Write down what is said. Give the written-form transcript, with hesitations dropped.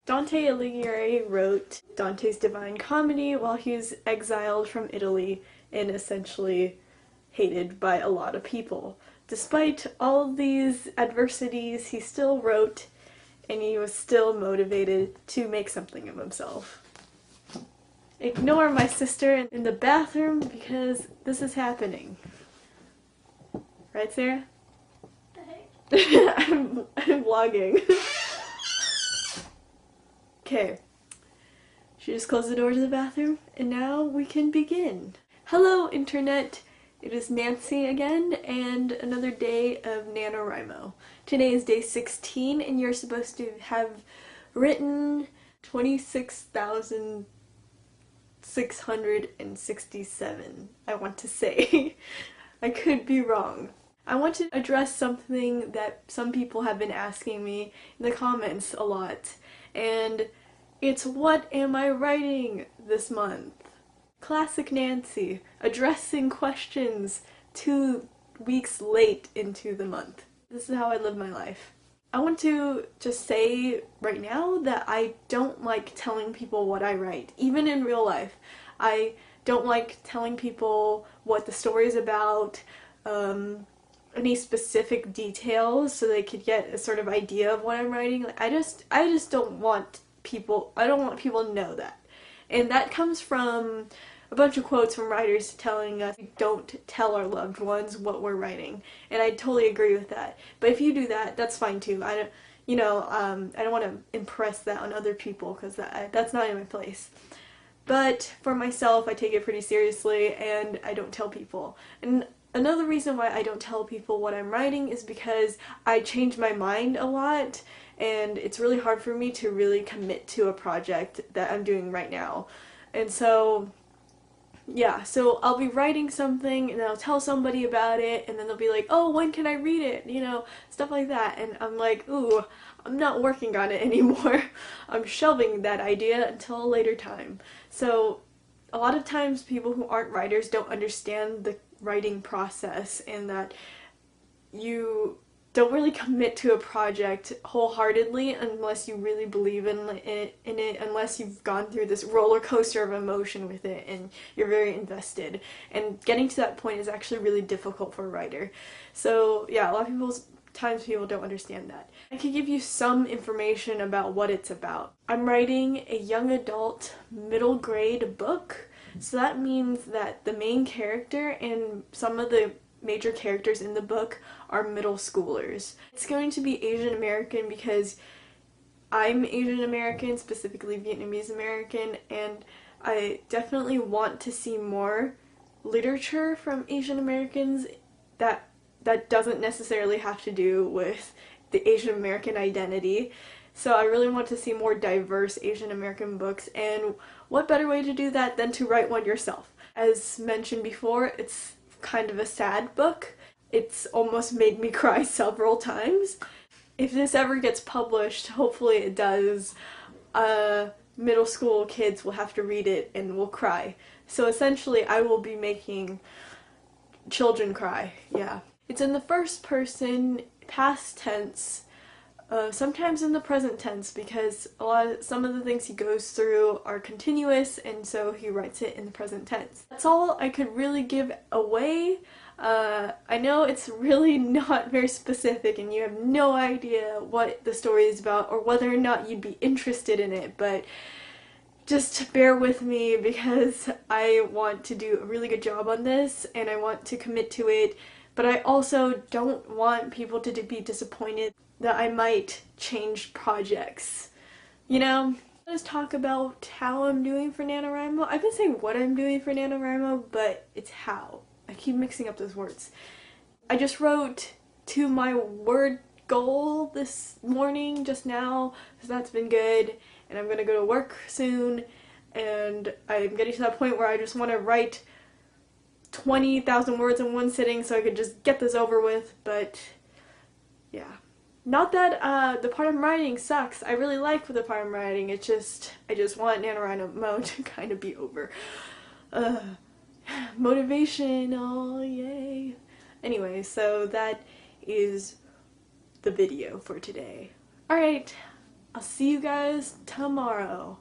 Dante Alighieri wrote Dante's Divine Comedy while he was exiled from Italy and essentially hated by a lot of people. Despite all these adversities, he still wrote and he was still motivated to make something of himself. Ignore my sister in the bathroom because this is happening. Right, Sarah? The heck? I'm vlogging. Okay. She just closed the door to the bathroom, and now we can begin. Hello, Internet! It is Nancy again, and another day of NaNoWriMo. Today is day 16, and you're supposed to have written 26,667, I want to say. I could be wrong. I want to address something that some people have been asking me in the comments a lot, and it's what am I writing this month? Classic Nancy, addressing questions 2 weeks late into the month. This is how I live my life. I want to just say right now that I don't like telling people what I write, even in real life. I don't like telling people what the story is about, any specific details so they could get a sort of idea of what I'm writing. Like, I just don't want people to know that. And that comes from a bunch of quotes from writers telling us we don't tell our loved ones what we're writing. And I totally agree with that. But if you do that, that's fine too. I don't want to impress that on other people because that's not in my place. But for myself, I take it pretty seriously and I don't tell people. And another reason why I don't tell people what I'm writing is because I change my mind a lot and it's really hard for me to really commit to a project that I'm doing right now. And so, yeah, so I'll be writing something and I'll tell somebody about it and then they'll be like, oh, when can I read it? You know, stuff like that. And I'm like, ooh, I'm not working on it anymore. I'm shelving that idea until a later time. So a lot of times people who aren't writers don't understand the writing process and that you don't really commit to a project wholeheartedly unless you really believe in it, unless you've gone through this roller coaster of emotion with it and you're very invested. And getting to that point is actually really difficult for a writer. So yeah, a lot of times people don't understand that. I could give you some information about what it's about. I'm writing a young adult middle grade book. So that means that the main character and some of the major characters in the book are middle schoolers. It's going to be Asian American because I'm Asian American, specifically Vietnamese American, and I definitely want to see more literature from Asian Americans that doesn't necessarily have to do with the Asian American identity. So I really want to see more diverse Asian American books, and what better way to do that than to write one yourself? As mentioned before, it's kind of a sad book. It's almost made me cry several times. If this ever gets published, hopefully it does, middle school kids will have to read it and will cry. So essentially I will be making children cry, yeah. It's in the first person, past tense, sometimes in the present tense because some of the things he goes through are continuous and so he writes it in the present tense. That's all I could really give away. I know it's really not very specific and you have no idea what the story is about or whether or not you'd be interested in it, but just bear with me because I want to do a really good job on this and I want to commit to it, but I also don't want people to be disappointed that I might change projects. You know? Let's talk about how I'm doing for NaNoWriMo. I've been saying what I'm doing for NaNoWriMo, but it's how. I keep mixing up those words. I just wrote to my word goal this morning, just now, so that's been good, and I'm gonna go to work soon, and I'm getting to that point where I just want to write 20,000 words in one sitting so I could just get this over with, but yeah. Not that the part I'm writing sucks. I really like the part I'm writing. It's just, I just want NaNoWriMo to kind of be over. Motivational, yay. Anyway, so that is the video for today. Alright, I'll see you guys tomorrow.